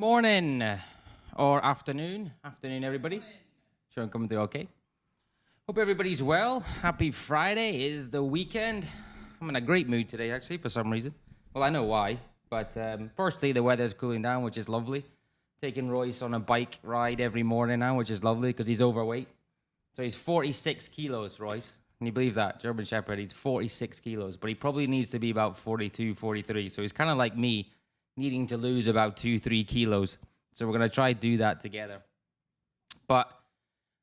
morning or afternoon. Afternoon, everybody. Sure, I'm coming through okay. Hope everybody's well. Happy Friday. Is the weekend. I'm in a great mood today, actually, for some reason. Well, I know why. But firstly, the weather's cooling down, which is lovely. Taking Royce on a bike ride every morning now, which is lovely because he's overweight. So he's 46 kilos, Royce. Can you believe that? German Shepherd, he's 46 kilos, but he probably needs to be about 42, 43. So he's kind of like me, needing to lose about 2-3 kilos. So we're going to try to do that together. But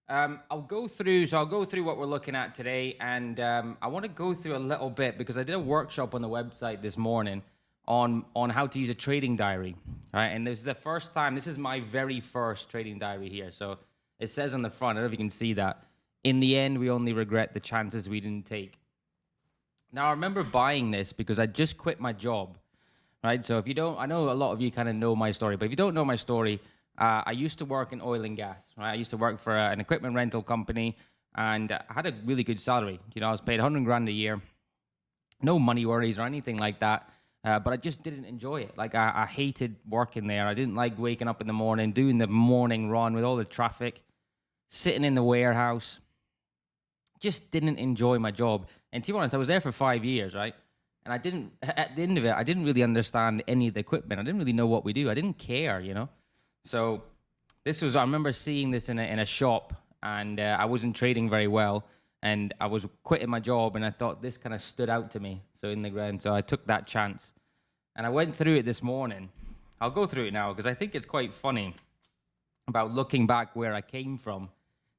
I'll go through what we're looking at today. And I want to go through a little bit because I did a workshop on the website this morning on how to use a trading diary. All right. And this is the first time, this is my very first trading diary here. So it says on the front, I don't know if you can see that. In the end, we only regret the chances we didn't take. Now, I remember buying this because I just quit my job. Right, so if you don't, I know a lot of you kind of know my story, but if you don't know my story, I used to work in oil and gas. Right, I used to work for an equipment rental company, and I had a really good salary. You know, I was paid 100 grand a year, no money worries or anything like that. But I just didn't enjoy it. Like I hated working there. I didn't like waking up in the morning, doing the morning run with all the traffic, sitting in the warehouse. Just didn't enjoy my job. And to be honest, I was there for 5 years, right? And I didn't, at the end of it, I didn't really understand any of the equipment. I didn't really know what we do. I didn't care, you know? So this was, I remember seeing this in a shop, and I wasn't trading very well, and I was quitting my job, and I thought this kind of stood out to me. So in the ground, so I took that chance. And I went through it this morning. I'll go through it now because I think it's quite funny about looking back where I came from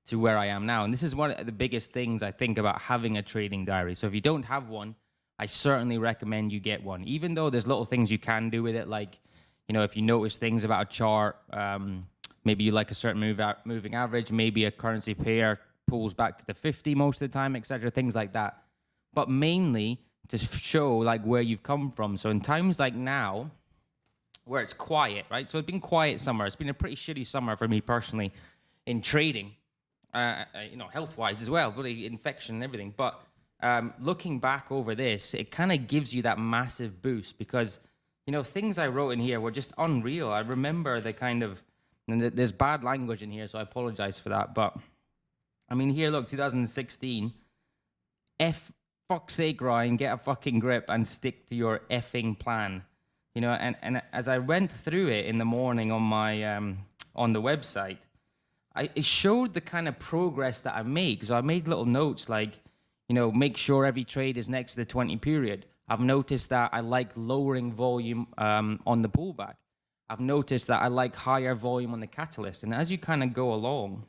to where I am now. And this is one of the biggest things I think about having a trading diary. So if you don't have one, I certainly recommend you get one, even though there's little things you can do with it. Like, you know, if you notice things about a chart, maybe you like a certain moving average, maybe a currency pair pulls back to the 50 most of the time, etc., things like that. But mainly to show like where you've come from. So in times like now, where it's quiet, right? So it's been quiet summer. It's been a pretty shitty summer for me personally in trading, you know, health-wise as well, really infection and everything. But looking back over this, it kind of gives you that massive boost because, you know, things I wrote in here were just unreal. I remember the kind of, and there's bad language in here, so I apologize for that. But I mean, here, look, 2016, fuck's sake, Ryan, get a fucking grip and stick to your effing plan. You know, and as I went through it in the morning on my, on the website, it showed the kind of progress that I made. So I made little notes like, you know, make sure every trade is next to the 20 period. I've noticed that I like lowering volume on the pullback. I've noticed that I like higher volume on the catalyst. And as you kind of go along,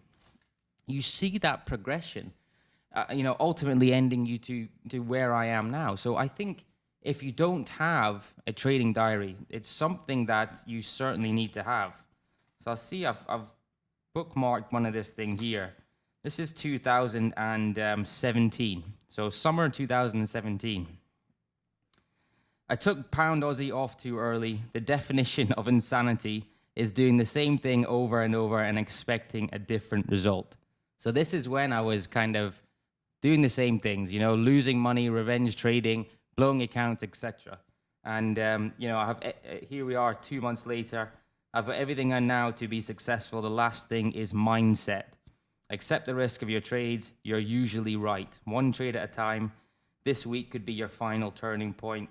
you see that progression, you know, ultimately ending you to where I am now. So I think if you don't have a trading diary, it's something that you certainly need to have. So I'll see, I've bookmarked one of this thing here. This is 2017, so summer 2017. I took pound Aussie off too early. The definition of insanity is doing the same thing over and over and expecting a different result. So this is when I was kind of doing the same things, you know, losing money, revenge trading, blowing accounts, etc. And, you know, I have, here we are 2 months later. I've got everything I know to be successful. The last thing is mindset. Accept the risk of your trades. You're usually right. One trade at a time. This week could be your final turning point.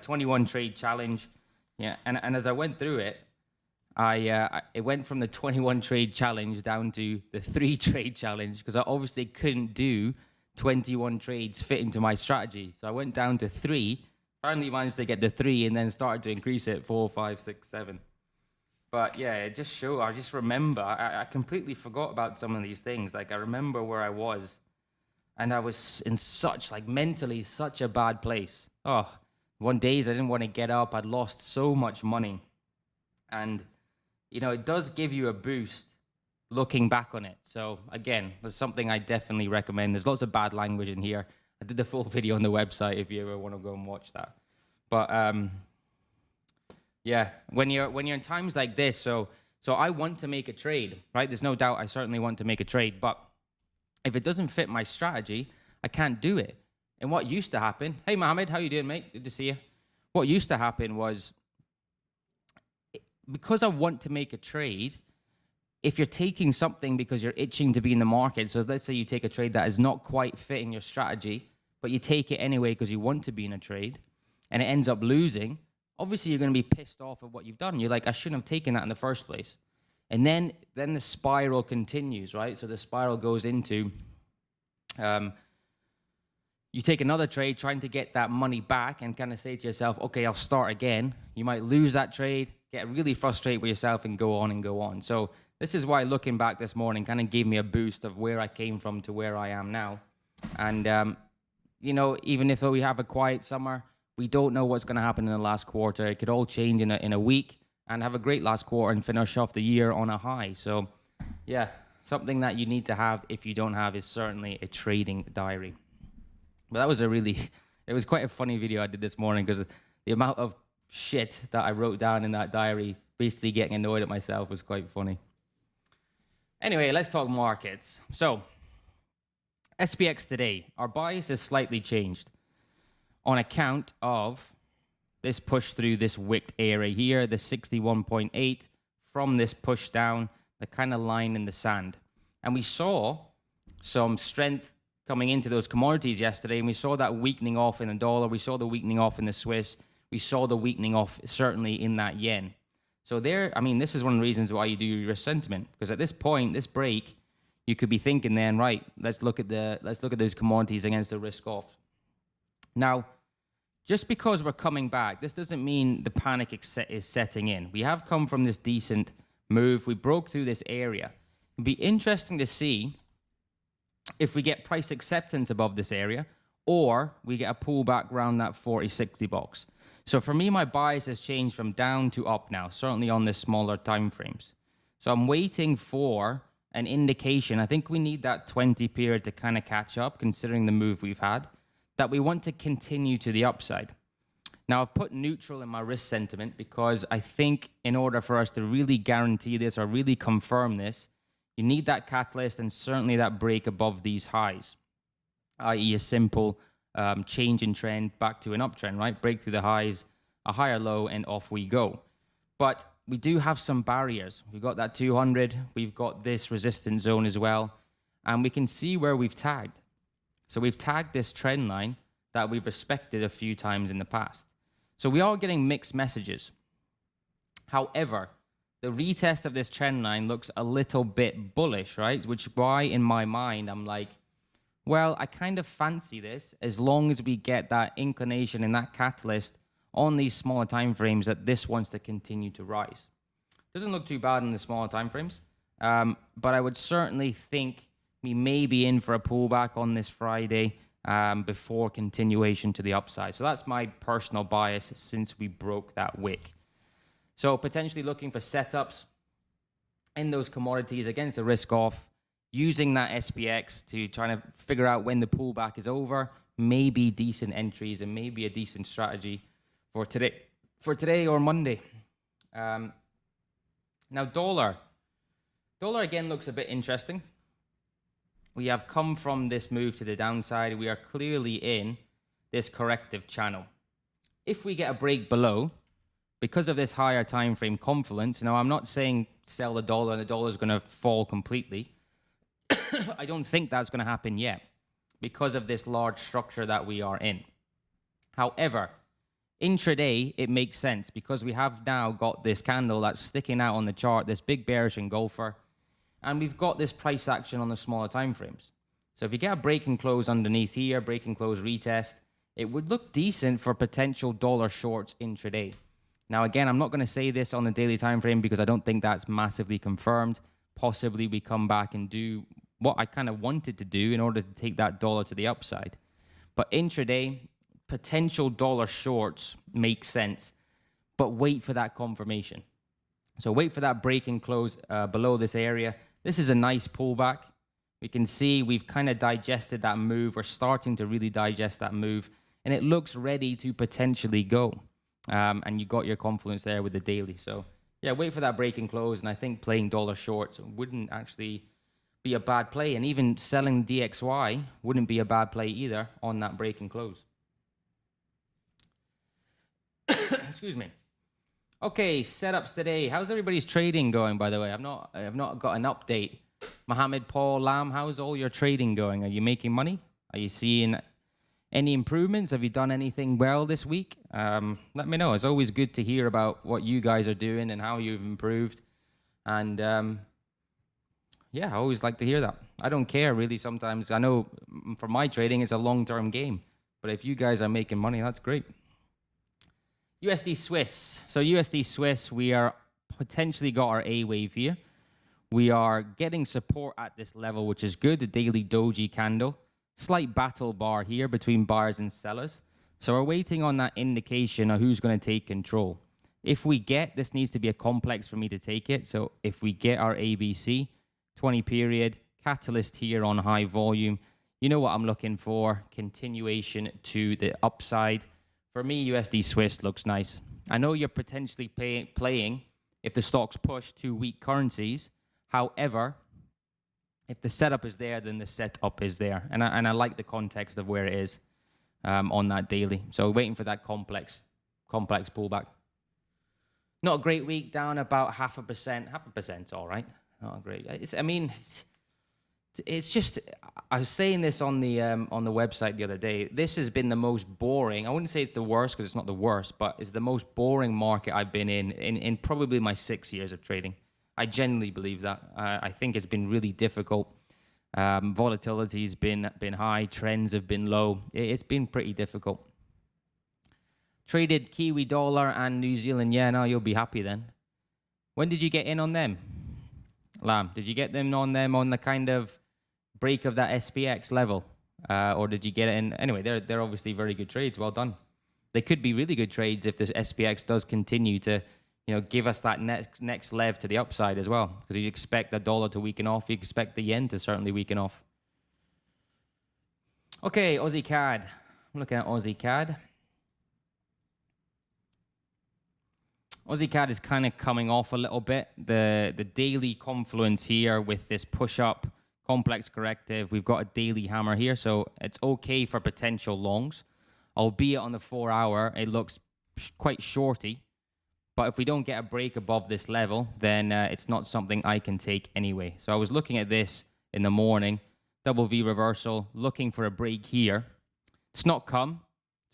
21 trade challenge. Yeah, and as I went through it, it went from the 21 trade challenge down to the 3 trade challenge because I obviously couldn't do 21 trades fit into my strategy. So I went down to 3. Finally managed to get the 3 and then started to increase it 4, 5, 6, 7. But yeah, it just showed, I just remember, I completely forgot about some of these things. Like I remember where I was and I was in such, like mentally, such a bad place. Oh, one days I didn't want to get up. I'd lost so much money. And, you know, it does give you a boost looking back on it. So again, there's something I definitely recommend. There's lots of bad language in here. I did the full video on the website if you ever want to go and watch that. But, yeah, when you're in times like this, so I want to make a trade, right? There's no doubt I certainly want to make a trade, but if it doesn't fit my strategy, I can't do it. And what used to happen, hey Mohammed, how you doing, mate? Good to see you. What used to happen was because I want to make a trade, if you're taking something because you're itching to be in the market, so let's say you take a trade that is not quite fitting your strategy, but you take it anyway because you want to be in a trade, and it ends up losing, obviously you're going to be pissed off at what you've done. You're like, I shouldn't have taken that in the first place. And then the spiral continues, right? So the spiral goes into, you take another trade trying to get that money back and kind of say to yourself, okay, I'll start again. You might lose that trade, get really frustrated with yourself and go on and go on. So this is why looking back this morning kind of gave me a boost of where I came from to where I am now. And, you know, even if we have a quiet summer, we don't know what's going to happen in the last quarter. It could all change in a week and have a great last quarter and finish off the year on a high. So, yeah, something that you need to have if you don't have is certainly a trading diary. But that was it was quite a funny video I did this morning because the amount of shit that I wrote down in that diary, basically getting annoyed at myself, was quite funny. Anyway, let's talk markets. So, SPX today, our bias has slightly changed on account of this push through this wicked area here, the 61.8, from this push down, the kind of line in the sand. And we saw some strength coming into those commodities yesterday, and we saw that weakening off in the dollar, we saw the weakening off in the Swiss, we saw the weakening off certainly in that yen. So there, I mean, this is one of the reasons why you do your risk sentiment, because at this point, this break, you could be thinking then, right, let's look at those commodities against the risk off. Now, just because we're coming back, this doesn't mean the panic is setting in. We have come from this decent move. We broke through this area. It'd be interesting to see if we get price acceptance above this area, or we get a pullback around that 40-60 box. So for me, my bias has changed from down to up now, certainly on the smaller time frames. So I'm waiting for an indication. I think we need that 20 period to kind of catch up, considering the move we've had, that we want to continue to the upside. Now, I've put neutral in my risk sentiment because I think in order for us to really guarantee this or really confirm this, you need that catalyst and certainly that break above these highs, i.e. a simple change in trend back to an uptrend, right? Break through the highs, a higher low, and off we go. But we do have some barriers. We've got that 200, we've got this resistance zone as well, and we can see where we've tagged. So we've tagged this trend line that we've respected a few times in the past. So we are getting mixed messages. However, the retest of this trend line looks a little bit bullish, right? Which is why in my mind, I'm like, well, I kind of fancy this as long as we get that inclination and that catalyst on these smaller time frames that this wants to continue to rise. Doesn't look too bad in the smaller time frames, but I would certainly think we may be in for a pullback on this Friday before continuation to the upside. So that's my personal bias since we broke that wick. So potentially looking for setups in those commodities against the risk off, using that SPX to try to figure out when the pullback is over, maybe decent entries and maybe a decent strategy for today or Monday. Now dollar again looks a bit interesting. We have come from this move to the downside. We are clearly in this corrective channel. If we get a break below, because of this higher time frame confluence, now I'm not saying sell the dollar and the dollar is going to fall completely. I don't think that's going to happen yet because of this large structure that we are in. However, intraday, it makes sense because we have now got this candle that's sticking out on the chart, this big bearish engulfer, and we've got this price action on the smaller time frames. So if you get a break and close underneath here, break and close retest, it would look decent for potential dollar shorts intraday. Now, again, I'm not going to say this on the daily time frame because I don't think that's massively confirmed. Possibly we come back and do what I kind of wanted to do in order to take that dollar to the upside. But intraday, potential dollar shorts make sense, but wait for that confirmation. So wait for that break and close below this area. This is a nice pullback. We can see we've kind of digested that move. We're starting to really digest that move, and it looks ready to potentially go. And you got your confluence there with the daily. So yeah, wait for that break and close, and I think playing dollar shorts wouldn't actually be a bad play, and even selling DXY wouldn't be a bad play either on that break and close. Excuse me. Okay, setups today. How's everybody's trading going, by the way? I have not got an update. Mohammed, Paul, Lam, how's all your trading going? Are you making money? Are you seeing any improvements? Have you done anything well this week? Let me know. It's always good to hear about what you guys are doing and how you've improved. And yeah, I always like to hear that. I don't care really sometimes. I know for my trading, it's a long-term game. But if you guys are making money, that's great. USD Swiss. So USD Swiss, we are potentially got our A wave here. We are getting support at this level, which is good. The daily doji candle. Slight battle bar here between buyers and sellers. So we're waiting on that indication of who's going to take control. If we get, this needs to be a complex for me to take it. So if we get our ABC, 20 period, catalyst here on high volume, you know what I'm looking for. Continuation to the upside. For me, USD Swiss looks nice. I know you're potentially playing if the stocks push two weak currencies. However, if the setup is there, then the setup is there. And I like the context of where it is on that daily. So waiting for that complex pullback. Not a great week, down about 0.5%. 0.5%'s all right. Not great. It's just, I was saying this on the website the other day. This has been the most boring. I wouldn't say it's the worst because it's not the worst, but it's the most boring market I've been in probably my 6 years of trading. I genuinely believe that. I think it's been really difficult. Volatility's been high. Trends have been low. It's been pretty difficult. Traded Kiwi dollar and New Zealand yen. Oh, you'll be happy then. When did you get in on them? Lam, did you get them on the kind of break of that SPX level, or did you get it in? Anyway, they're obviously very good trades. Well done. They could be really good trades if this SPX does continue to, give us that next lev to the upside as well. Because you expect the dollar to weaken off, you expect the yen to certainly weaken off. Okay, Aussie CAD. I'm looking at Aussie CAD. Aussie CAD is kind of coming off a little bit. The daily confluence here with this push up. Complex corrective. We've got a daily hammer here, so it's okay for potential longs. Albeit on the 4 hour, it looks quite shorty. But if we don't get a break above this level, then it's not something I can take anyway. So I was looking at this in the morning, double V reversal, looking for a break here. It's not come,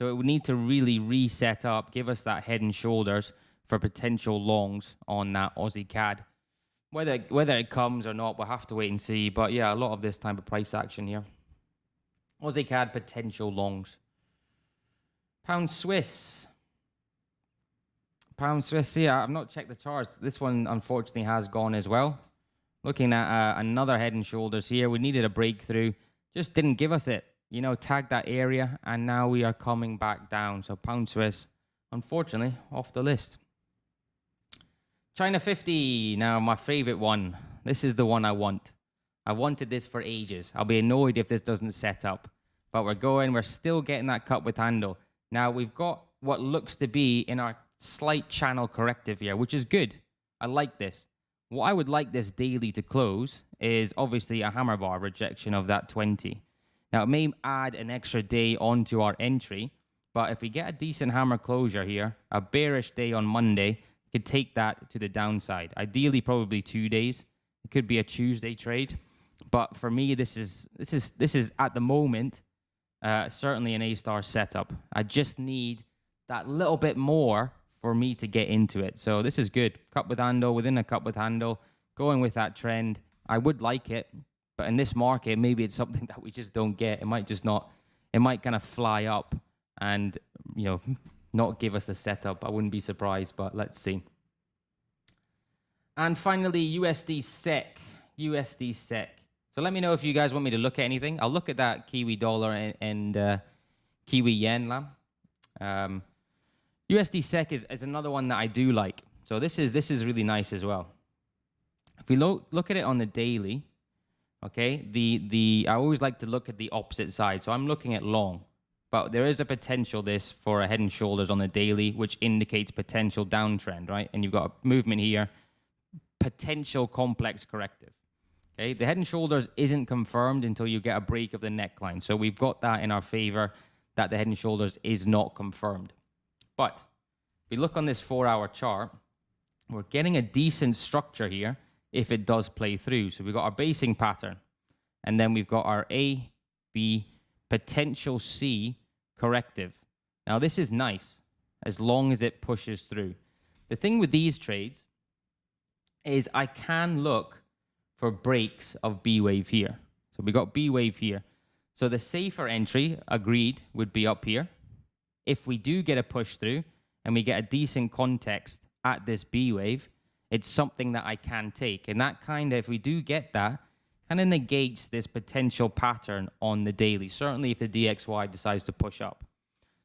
so it would need to really reset up, give us that head and shoulders for potential longs on that Aussie CAD. Whether it comes or not, we'll have to wait and see. But yeah, a lot of this type of price action here. Aussie CAD potential longs. Pound Swiss. Pound Swiss, yeah, I've not checked the charts. This one, unfortunately, has gone as well. Looking at another head and shoulders here. We needed a breakthrough. Just didn't give us it. Tagged that area, and now we are coming back down. So Pound Swiss, unfortunately, off the list. China 50, now my favorite one. This is the one I want. I wanted this for ages. I'll be annoyed if this doesn't set up. But we're still getting that cut with handle. Now we've got what looks to be in our slight channel corrective here, which is good. I like this. What I would like this daily to close is obviously a hammer bar rejection of that 20. Now it may add an extra day onto our entry, but if we get a decent hammer closure here, a bearish day on Monday, could take that to the downside. Ideally, probably 2 days. It could be a Tuesday trade, but for me, this is at the moment certainly an A-star setup. I just need that little bit more for me to get into it. So this is good. Cup with handle within a cup with handle, going with that trend. I would like it, but in this market, maybe it's something that we just don't get. It might just not. It might kind of fly up and not give us a setup. I wouldn't be surprised, but let's see. And finally, USD SEK. USD SEK. So let me know if you guys want me to look at anything. I'll look at that Kiwi dollar and Kiwi yen, Lam. USD SEK is another one that I do like. So this is really nice as well. If we look at it on the daily, okay, I always like to look at the opposite side. So I'm looking at long. But there is a potential for a head and shoulders on the daily, which indicates potential downtrend, right? And you've got a movement here, potential complex corrective. Okay, the head and shoulders isn't confirmed until you get a break of the neckline. So we've got that in our favor, that the head and shoulders is not confirmed. But If we look on this 4-hour chart, we're getting a decent structure here if it does play through. So we've got our basing pattern, and then we've got our A, B, potential C corrective. Now this is nice as long as it pushes through. The thing with these trades is I can look for breaks of B wave here. So we got B wave here. So the safer entry, agreed, would be up here. If we do get a push through and we get a decent context at this B wave, it's something that I can take. And that kind of, if we do get that, kind of negates this potential pattern on the daily, certainly if the DXY decides to push up.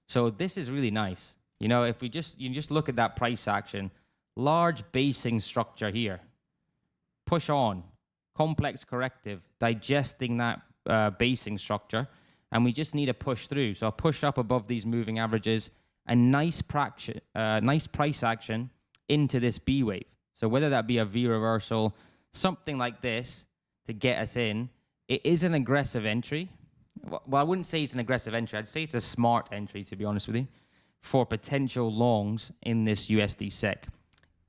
So this is really nice. You know, if you just look at that price action, large basing structure here, push on, complex corrective, digesting that basing structure, and we just need a push through. So a push up above these moving averages, a nice price action into this B wave. So whether that be a V reversal, something like this to get us in, it is an aggressive entry. Well, I wouldn't say it's an aggressive entry. I'd say it's a smart entry, to be honest with you, for potential longs in this USD SEK.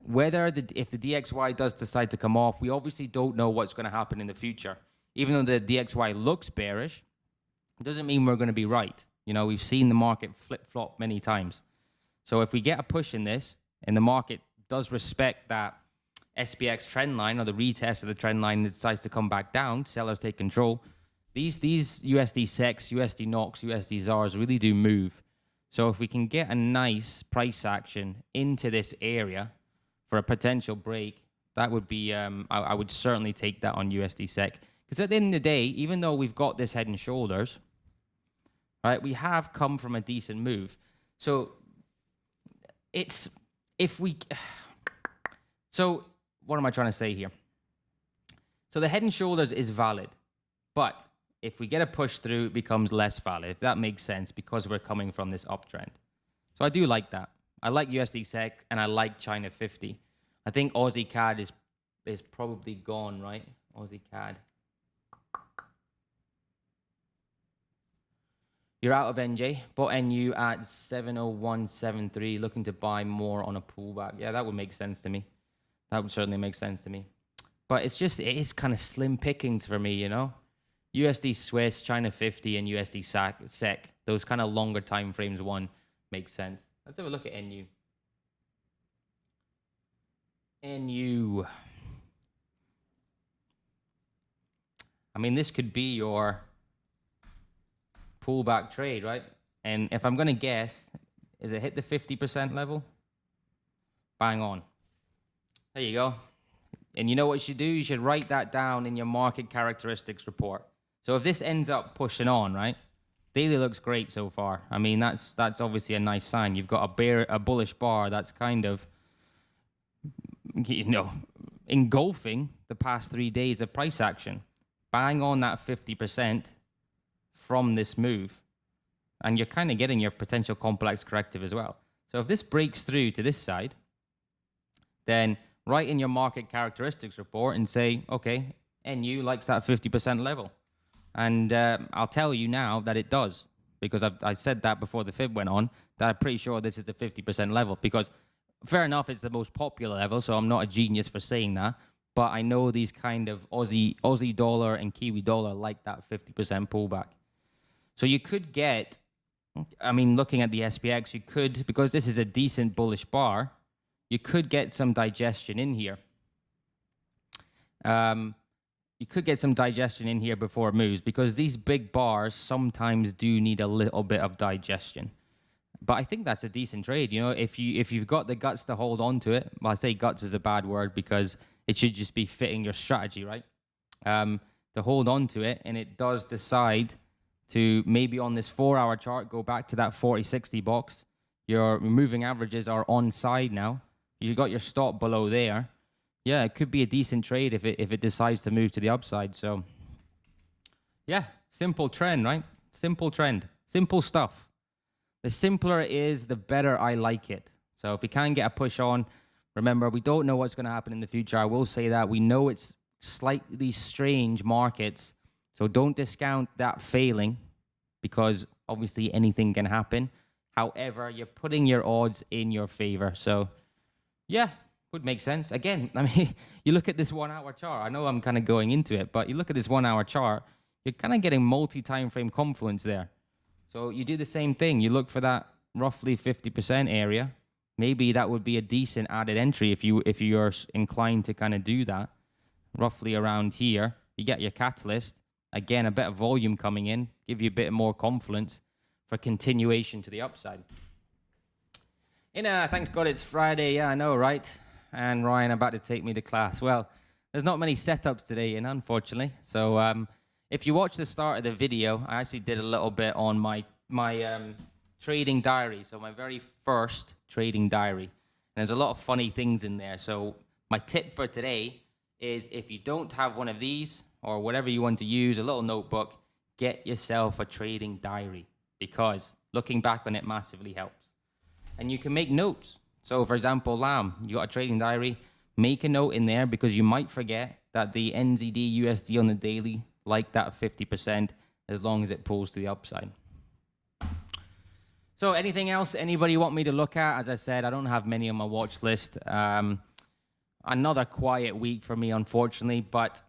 If the DXY does decide to come off, we obviously don't know what's going to happen in the future. Even though the DXY looks bearish, it doesn't mean we're going to be right. You know, we've seen the market flip-flop many times. So if we get a push in this, and the market does respect that SPX trend line or the retest of the trend line that decides to come back down, sellers take control. These USD SECs, USD NOX, USD ZARs really do move. So if we can get a nice price action into this area for a potential break, that would be, I would certainly take that on USD SEC. Because at the end of the day, even though we've got this head and shoulders, right, we have come from a decent move. So it's, so what am I trying to say here? So the head and shoulders is valid, but if we get a push through, it becomes less valid, if that makes sense, because we're coming from this uptrend. So I do like that. I like USD SEC, and I like China 50. I think Aussie CAD is probably gone, right? Aussie CAD. You're out of NJ. Bought NU at 70173. Looking to buy more on a pullback. Yeah, that would make sense to me. That would certainly make sense to me. But it is kind of slim pickings for me, you know? USD Swiss, China 50, and USD SEC. Those kind of longer time frames one makes sense. Let's have a look at NU. NU. I mean, this could be your pullback trade, right? And if I'm going to guess, is it hit the 50% level? Bang on. There you go. And you know what you should do? You should write that down in your market characteristics report. So if this ends up pushing on, right? Daily looks great so far. I mean, that's obviously a nice sign. You've got a bullish bar that's kind of, you know, engulfing the past 3 days of price action. Bang on that 50% from this move. And you're kind of getting your potential complex corrective as well. So if this breaks through to this side, then write in your market characteristics report and say, okay, NU likes that 50% level. And I'll tell you now that it does, because I said that before the fib went on, that I'm pretty sure this is the 50% level, because fair enough, it's the most popular level, so I'm not a genius for saying that, but I know these kind of Aussie dollar and Kiwi dollar like that 50% pullback. So you could get, I mean, looking at the SPX, you could, because this is a decent bullish bar, you could get some digestion in here. You could get some digestion in here before it moves, because these big bars sometimes do need a little bit of digestion. But I think that's a decent trade. You know, if you've got the guts to hold on to it, well, I say guts is a bad word because it should just be fitting your strategy, right? To hold on to it, and it does decide to maybe on this 4-hour chart go back to that 40-60 box. Your moving averages are on side now. You've got your stop below there. Yeah, it could be a decent trade if it decides to move to the upside. So, yeah, simple trend, right? Simple trend, simple stuff. The simpler it is, the better I like it. So if we can get a push on, remember, we don't know what's going to happen in the future. I will say that. We know it's slightly strange markets, so don't discount that failing, because obviously anything can happen. However, you're putting your odds in your favor. So yeah, would make sense. Again, I mean, you look at this 1 hour chart. I know I'm kind of going into it, but you look at this 1 hour chart, you're kind of getting multi-time frame confluence there. So you do the same thing. You look for that roughly 50% area. Maybe that would be a decent added entry if you're inclined to kind of do that. Roughly around here, you get your catalyst. Again, a bit of volume coming in, give you a bit more confluence for continuation to the upside. Thanks God it's Friday. Yeah, I know, right? And Ryan about to take me to class. Well, there's not many setups today, unfortunately. So if you watch the start of the video, I actually did a little bit on my trading diary. So my very first trading diary. And there's a lot of funny things in there. So my tip for today is if you don't have one of these or whatever you want to use, a little notebook, get yourself a trading diary because looking back on it massively helps. And you can make notes. So for example, Lamb, you got a trading diary, make a note in there because you might forget that the NZD USD on the daily, like that 50%, as long as it pulls to the upside. So anything else anybody want me to look at? As I said, I don't have many on my watch list. Another quiet week for me, unfortunately, but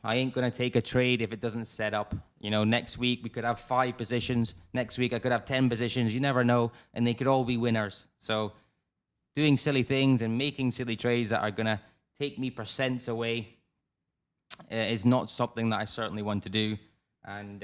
I ain't going to take a trade if it doesn't set up. Next week we could have 5 positions. Next week I could have 10 positions. You never know, and they could all be winners. So doing silly things and making silly trades that are going to take me percents away is not something that I certainly want to do. And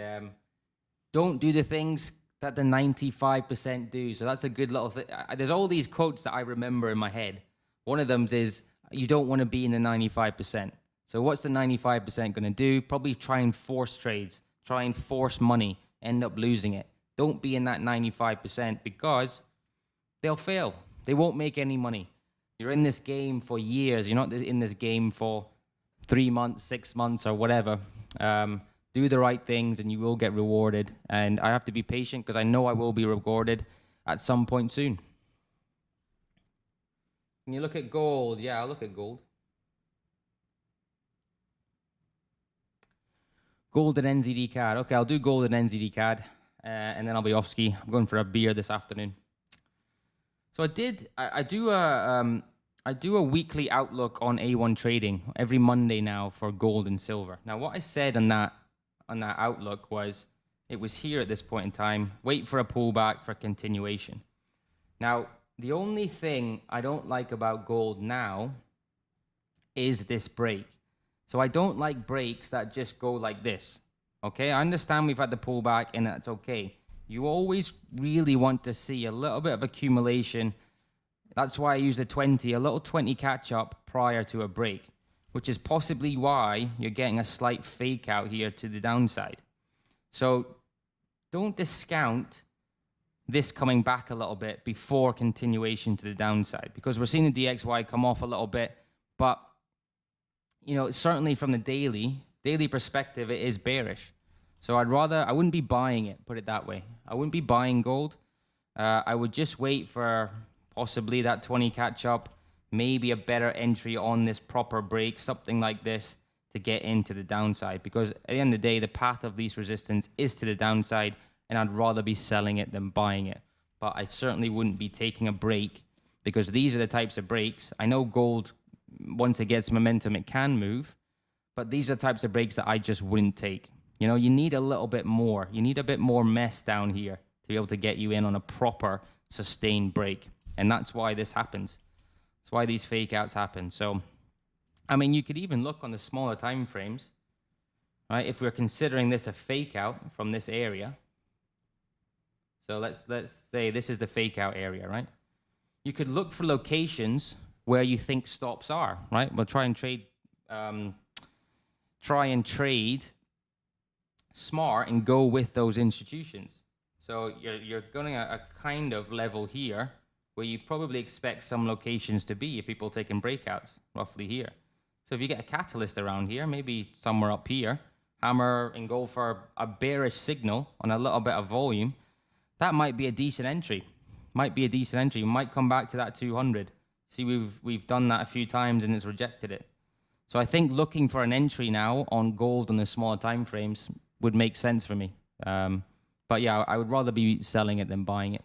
don't do the things that the 95% do. So that's a good little thing. There's all these quotes that I remember in my head. One of them is, you don't want to be in the 95%. So what's the 95% going to do? Probably try and force trades, try and force money, end up losing it. Don't be in that 95% because they'll fail. They won't make any money. You're in this game for years. You're not in this game for 3 months, 6 months, or whatever. Do the right things and you will get rewarded. And I have to be patient because I know I will be rewarded at some point soon. Can you look at gold? Yeah, I'll look at gold. Gold and NZD CAD. Okay, I'll do gold and NZD CAD, and then I'll be off ski. I'm going for a beer this afternoon. So I do a weekly outlook on A1 trading every Monday now for gold and silver. Now, what I said on that outlook was it was here at this point in time. Wait for a pullback for continuation. Now, the only thing I don't like about gold now is this break. So I don't like breaks that just go like this, okay? I understand we've had the pullback and that's okay. You always really want to see a little bit of accumulation. That's why I use the 20, a little 20 catch up prior to a break, which is possibly why you're getting a slight fake out here to the downside. So don't discount this coming back a little bit before continuation to the downside because we're seeing the DXY come off a little bit, but certainly from the daily perspective, it is bearish. So I wouldn't be buying it, put it that way. I wouldn't be buying gold. I would just wait for possibly that 20 catch up, maybe a better entry on this proper break, something like this to get into the downside. Because at the end of the day, the path of least resistance is to the downside, and I'd rather be selling it than buying it. But I certainly wouldn't be taking a break because these are the types of breaks. I know gold, once it gets momentum, it can move, but these are the types of breaks that I just wouldn't take. You need a little bit more. You need a bit more mess down here to be able to get you in on a proper sustained break. And that's why this happens. That's why these fake outs happen. So, I mean, you could even look on the smaller time frames, right? If we're considering this a fake out from this area. So let's say this is the fake out area, right? You could look for locations where you think stops are, right? We'll try and trade smart and go with those institutions. So you're going a kind of level here where you probably expect some locations to be if people taking breakouts, roughly here. So if you get a catalyst around here, maybe somewhere up here, hammer and go for a bearish signal on a little bit of volume, that might be a decent entry. Might be a decent entry. You might come back to that 200. See, we've done that a few times and it's rejected it. So I think looking for an entry now on gold on the smaller time frames would make sense for me. But yeah, I would rather be selling it than buying it.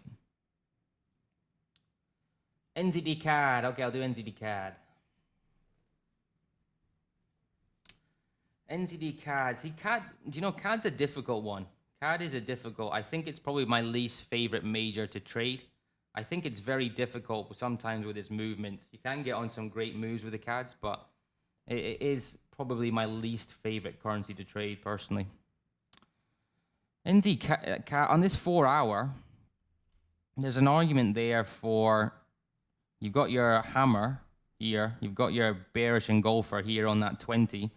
NZD CAD. Okay, I'll do NZD CAD. NZD CAD. See, CAD, do you know, CAD's a difficult one. CAD is a difficult, I think it's probably my least favorite major to trade. I think it's very difficult sometimes with its movements. You can get on some great moves with the CADs, but it is probably my least favorite currency to trade personally. NZ CAD, on this 4 hour, there's an argument there for, you've got your hammer here, you've got your bearish engulfer here on that 20.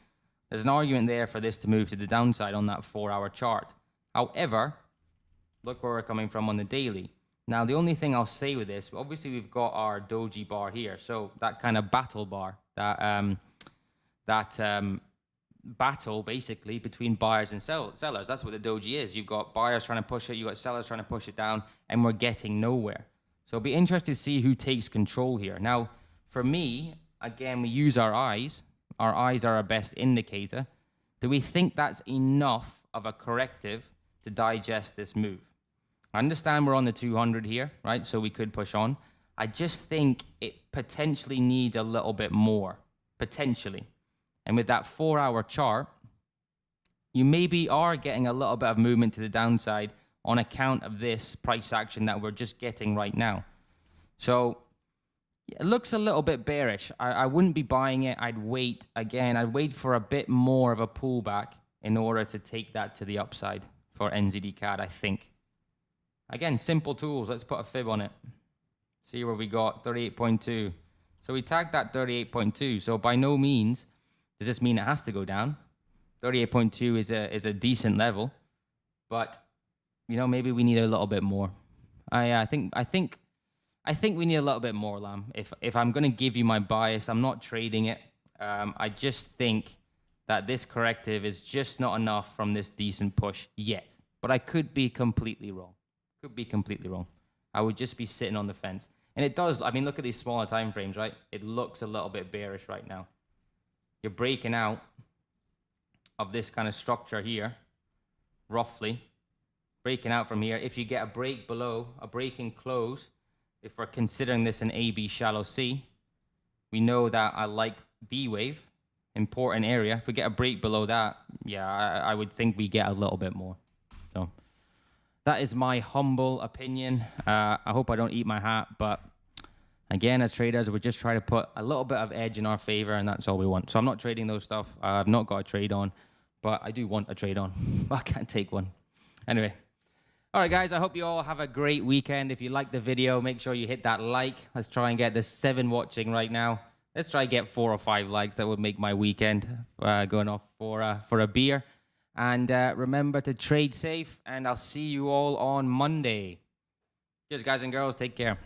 There's an argument there for this to move to the downside on that 4 hour chart. However, look where we're coming from on the daily. Now, the only thing I'll say with this, obviously we've got our doji bar here. So that kind of battle bar, battle basically between buyers and sellers. That's what the doji is. You've got buyers trying to push it, you've got sellers trying to push it down, and we're getting nowhere. So it'll be interesting to see who takes control here. Now, for me, again, we use our eyes. Our eyes are our best indicator. Do we think that's enough of a corrective to digest this move? I understand we're on the 200 here, right? So we could push on. I just think it potentially needs a little bit more, potentially. And with that 4 hour chart, you maybe are getting a little bit of movement to the downside on account of this price action that we're just getting right now. So it looks a little bit bearish. I wouldn't be buying it. I'd wait. Again, I'd wait for a bit more of a pullback in order to take that to the upside for NZD CAD, I think. Again, simple tools. Let's put a fib on it. See where we got 38.2. So we tagged that 38.2. So by no means does this mean it has to go down. 38.2 is a decent level, but you know, maybe we need a little bit more. I think we need a little bit more, Lam. If I'm going to give you my bias, I'm not trading it. I just think that this corrective is just not enough from this decent push yet. But I could be completely wrong. Could be completely wrong. I would just be sitting on the fence. And it does, I mean, look at these smaller time frames, right? It looks a little bit bearish right now. You're breaking out of this kind of structure here, roughly. Breaking out from here. If you get a break below, a break and close, if we're considering this an AB shallow C, we know that I like B wave, important area. If we get a break below that, yeah, I would think we get a little bit more. So that is my humble opinion. I hope I don't eat my hat, but again, as traders, we just try to put a little bit of edge in our favor, and that's all we want. So I'm not trading those stuff. I've not got a trade on, but I do want a trade on. I can't take one. Anyway. All right, guys, I hope you all have a great weekend. If you like the video, make sure you hit that like. Let's try and get the 7 watching right now. Let's try and get 4 or 5 likes. That would make my weekend going off for a beer. And remember to trade safe, and I'll see you all on Monday. Cheers, guys and girls. Take care.